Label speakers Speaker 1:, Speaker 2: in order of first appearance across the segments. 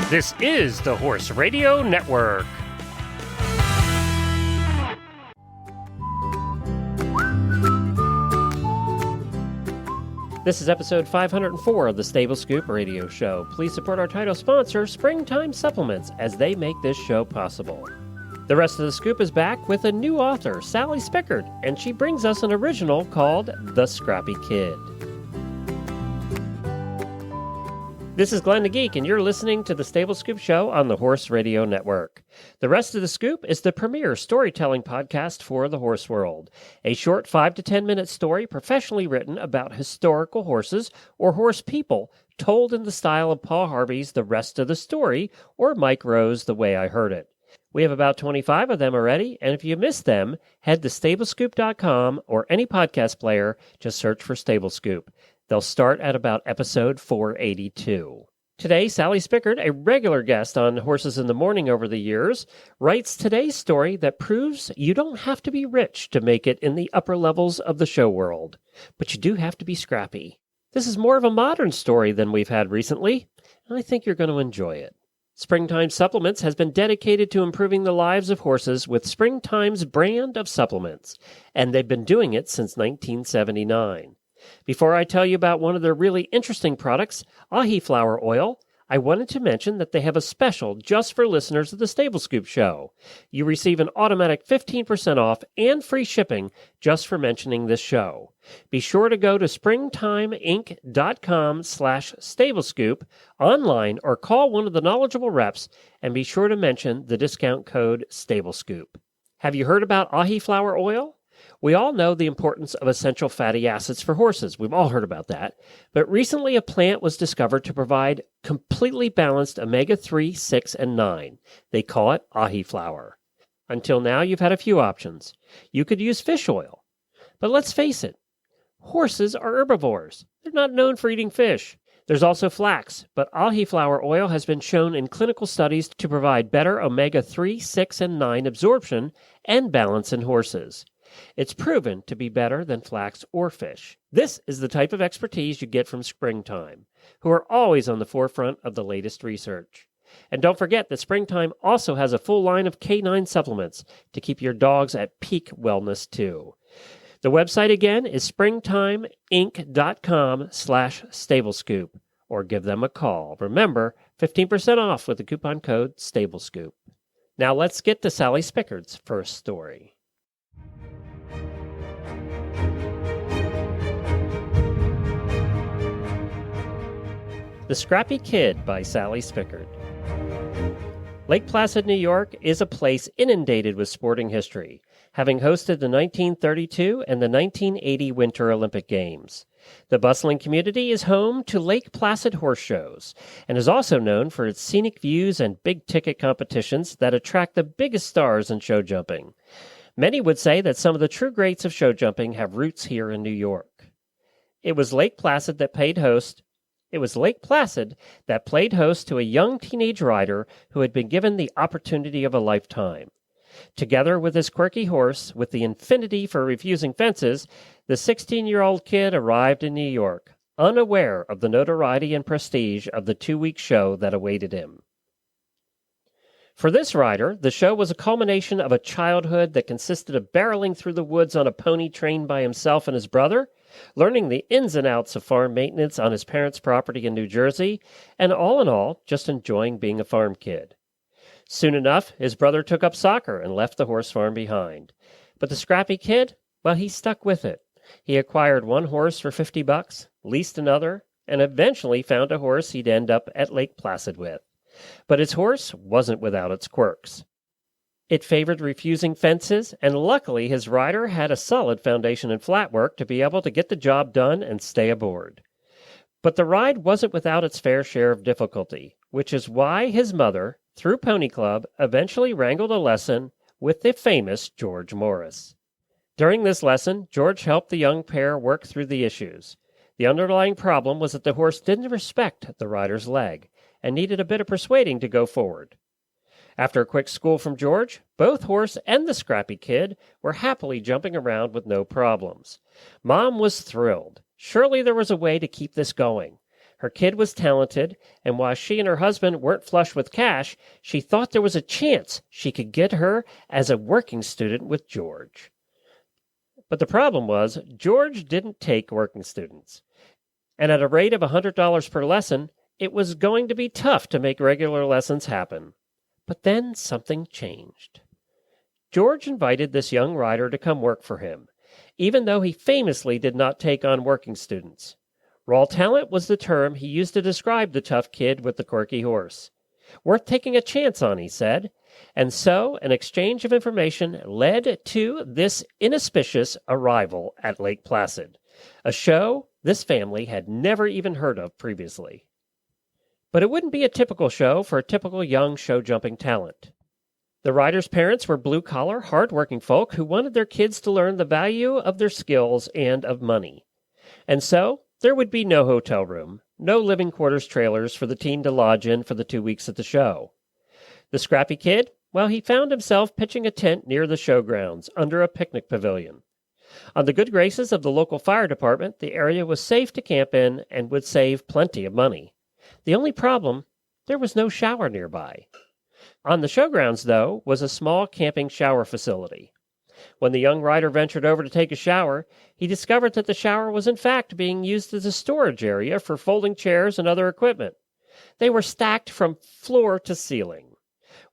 Speaker 1: This is the Horse Radio Network. This is episode 504 of the Stable Scoop Radio Show. Please support our title sponsor, Springtime Supplements, as they make this show possible. The rest of the scoop is back with a new author, Sally Spickard, and she brings us an original called The Scrappy Kid. This is Glenn the Geek, and you're listening to the Stable Scoop Show on the Horse Radio Network. The rest of the scoop is the premier storytelling podcast for the horse world. A short 5 to 10 minute story professionally written about historical horses or horse people, told in the style of Paul Harvey's The Rest of the Story or Mike Rowe's The Way I Heard It. We have about 25 of them already, and if you missed them, head to stablescoop.com or any podcast player, just search for Stable Scoop. They'll start at about episode 482. Today, Sally Spickard, a regular guest on Horses in the Morning over the years, writes today's story that proves you don't have to be rich to make it in the upper levels of the show world, but you do have to be scrappy. This is more of a modern story than we've had recently, and I think you're going to enjoy it. Springtime Supplements has been dedicated to improving the lives of horses with Springtime's brand of supplements, and they've been doing it since 1979. Before I tell you about one of their really interesting products, ahi flower oil, I wanted to mention that they have a special just for listeners of the Stable Scoop Show. You receive an automatic 15% off and free shipping just for mentioning this show. Be sure to go to springtimeinc.com/stablescoop online or call one of the knowledgeable reps, and be sure to mention the discount code StableScoop. Have you heard about ahi flower oil? We all know the importance of essential fatty acids for horses. We've all heard about that. But recently a plant was discovered to provide completely balanced omega-3, 6, and 9. They call it ahi flower. Until now, you've had a few options. You could use fish oil. But let's face it, horses are herbivores. They're not known for eating fish. There's also flax, but ahi flower oil has been shown in clinical studies to provide better omega-3, 6, and 9 absorption and balance in horses. It's proven to be better than flax or fish. This is the type of expertise you get from Springtime, who are always on the forefront of the latest research. And don't forget that Springtime also has a full line of canine supplements to keep your dogs at peak wellness too. The website again is springtimeinc.com/stablescoop, or give them a call. Remember, 15% off with the coupon code StableScoop. Now let's get to Sally Spickard's first story. The Scrappy Kid by Sally Spickard. Lake Placid, New York is a place inundated with sporting history, having hosted the 1932 and the 1980 Winter Olympic Games. The bustling community is home to Lake Placid horse shows, and is also known for its scenic views and big-ticket competitions that attract the biggest stars in show jumping. Many would say that some of the true greats of show jumping have roots here in New York. It was Lake Placid that played host to a young teenage rider who had been given the opportunity of a lifetime. Together with his quirky horse, with the infinity for refusing fences, the 16-year-old kid arrived in New York, unaware of the notoriety and prestige of the 2-week show that awaited him. For this rider, the show was a culmination of a childhood that consisted of barreling through the woods on a pony trained by himself and his brother, learning the ins and outs of farm maintenance on his parents' property in New Jersey, and all in all, just enjoying being a farm kid. Soon enough, his brother took up soccer and left the horse farm behind. But the Scrappy Kid, well, he stuck with it. He acquired one horse for $50, leased another, and eventually found a horse he'd end up at Lake Placid with. But his horse wasn't without its quirks. It favored refusing fences, and luckily his rider had a solid foundation in flat work to be able to get the job done and stay aboard. But the ride wasn't without its fair share of difficulty, which is why his mother, through Pony Club, eventually wrangled a lesson with the famous George Morris. During this lesson, George helped the young pair work through the issues. The underlying problem was that the horse didn't respect the rider's leg, and needed a bit of persuading to go forward. After a quick school from George, both horse and the Scrappy Kid were happily jumping around with no problems. Mom was thrilled. Surely there was a way to keep this going. Her kid was talented, and while she and her husband weren't flush with cash, she thought there was a chance she could get her as a working student with George. But the problem was, George didn't take working students. And at a rate of $100 per lesson, it was going to be tough to make regular lessons happen. But then something changed. George invited this young rider to come work for him, even though he famously did not take on working students. Raw talent was the term he used to describe the tough kid with the quirky horse. Worth taking a chance on, he said. And so an exchange of information led to this inauspicious arrival at Lake Placid, a show this family had never even heard of previously. But it wouldn't be a typical show for a typical young show-jumping talent. The riders' parents were blue-collar, hard-working folk who wanted their kids to learn the value of their skills and of money. And so there would be no hotel room, no living quarters trailers for the teen to lodge in for the 2 weeks at the show. The Scrappy kid, well, he found himself pitching a tent near the showgrounds, under a picnic pavilion. On the good graces of the local fire department, the area was safe to camp in and would save plenty of money. The only problem, there was no shower nearby. On the showgrounds, though, was a small camping shower facility. When the young rider ventured over to take a shower, he discovered that the shower was in fact being used as a storage area for folding chairs and other equipment. They were stacked from floor to ceiling.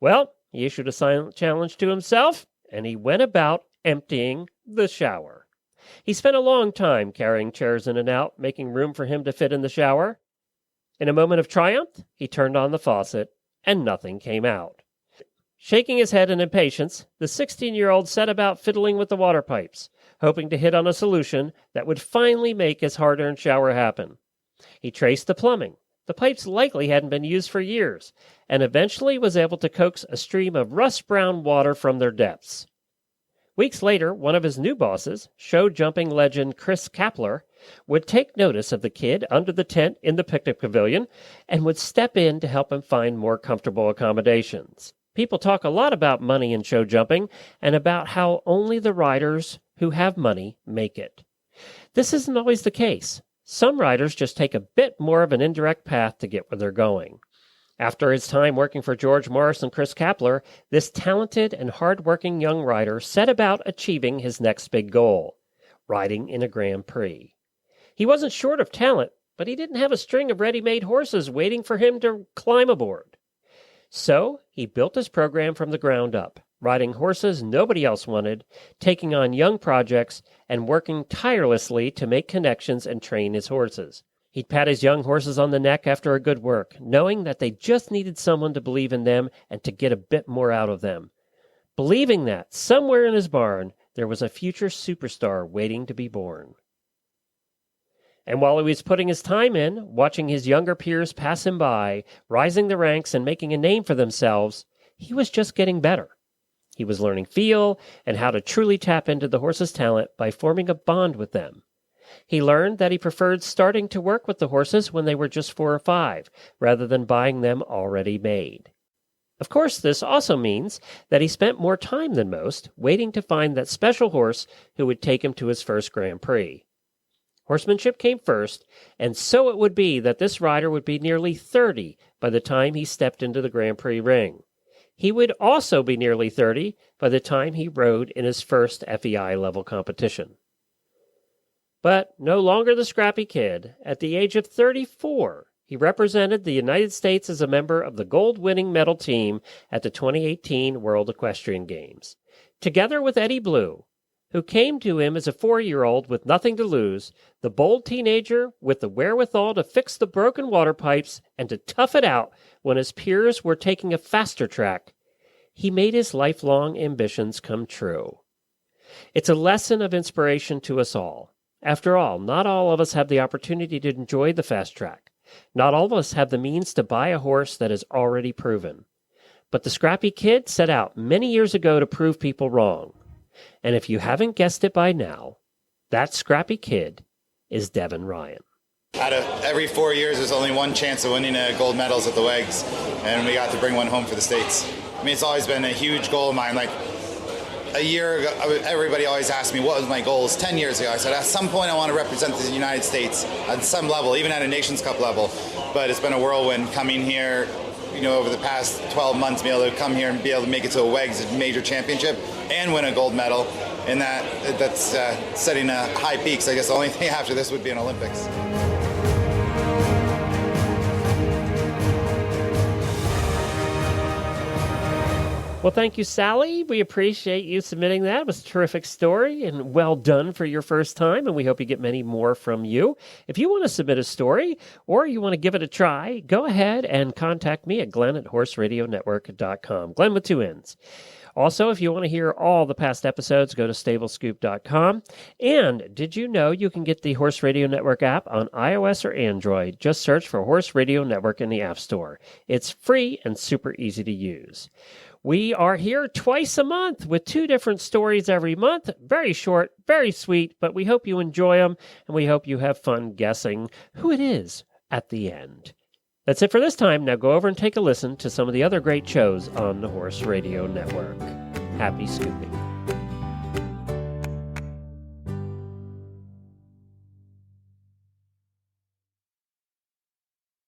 Speaker 1: Well, he issued a silent challenge to himself, and he went about emptying the shower. He spent a long time carrying chairs in and out, making room for him to fit in the shower. In a moment of triumph, he turned on the faucet, and nothing came out. Shaking his head in impatience, the 16-year-old set about fiddling with the water pipes, hoping to hit on a solution that would finally make his hard-earned shower happen. He traced the plumbing. The pipes likely hadn't been used for years, and eventually was able to coax a stream of rust-brown water from their depths. Weeks later, one of his new bosses, show-jumping legend Chris Kapler, would take notice of the kid under the tent in the picnic pavilion and would step in to help him find more comfortable accommodations. People talk a lot about money in show jumping and about how only the riders who have money make it. This isn't always the case. Some riders just take a bit more of an indirect path to get where they're going. After his time working for George Morris and Chris Kapler, this talented and hard-working young rider set about achieving his next big goal, riding in a Grand Prix. He wasn't short of talent, but he didn't have a string of ready-made horses waiting for him to climb aboard. So he built his program from the ground up, riding horses nobody else wanted, taking on young projects, and working tirelessly to make connections and train his horses. He'd pat his young horses on the neck after a good work, knowing that they just needed someone to believe in them and to get a bit more out of them. Believing that, somewhere in his barn, there was a future superstar waiting to be born. And while he was putting his time in, watching his younger peers pass him by, rising the ranks and making a name for themselves, he was just getting better. He was learning feel and how to truly tap into the horse's talent by forming a bond with them. He learned that he preferred starting to work with the horses when they were just 4 or 5, rather than buying them already made. Of course, this also means that he spent more time than most waiting to find that special horse who would take him to his first Grand Prix. Horsemanship came first, and so it would be that this rider would be nearly 30 by the time he stepped into the Grand Prix ring. He would also be nearly 30 by the time he rode in his first FEI-level competition. But no longer the Scrappy kid, at the age of 34, he represented the United States as a member of the gold-winning medal team at the 2018 World Equestrian Games. Together with Eddie Blue, who came to him as a 4-year-old with nothing to lose, the bold teenager with the wherewithal to fix the broken water pipes and to tough it out when his peers were taking a faster track, he made his lifelong ambitions come true. It's a lesson of inspiration to us all. After all, not all of us have the opportunity to enjoy the fast track. Not all of us have the means to buy a horse that is already proven. But the Scrappy kid set out many years ago to prove people wrong. And if you haven't guessed it by now, that Scrappy kid is Devin Ryan.
Speaker 2: Out of every 4 years, there's only one chance of winning gold medals at the WEGs, and we got to bring one home for the States. I mean, it's always been a huge goal of mine. a year ago, everybody always asked me what was my goals 10 years ago. I said, at some point I want to represent the United States at some level, even at a Nations Cup level. But it's been a whirlwind coming here, over the past 12 months, be able to come here and be able to make it to a WEGS major championship and win a gold medal. And that's setting a high peak. So I guess the only thing after this would be an Olympics.
Speaker 1: Well, thank you, Sally. We appreciate you submitting that. It was a terrific story and well done for your first time, and we hope you get many more from you. If you want to submit a story or you want to give it a try, go ahead and contact me at glenn@horseradionetwork.com. Glenn with 2 N's. Also, if you want to hear all the past episodes, go to stablescoop.com. And did you know you can get the Horse Radio Network app on iOS or Android? Just search for Horse Radio Network in the App Store. It's free and super easy to use. We are here twice a month with 2 different stories every month. Very short, very sweet, but we hope you enjoy them, and we hope you have fun guessing who it is at the end. That's it for this time. Now go over and take a listen to some of the other great shows on the Horse Radio Network. Happy scooping.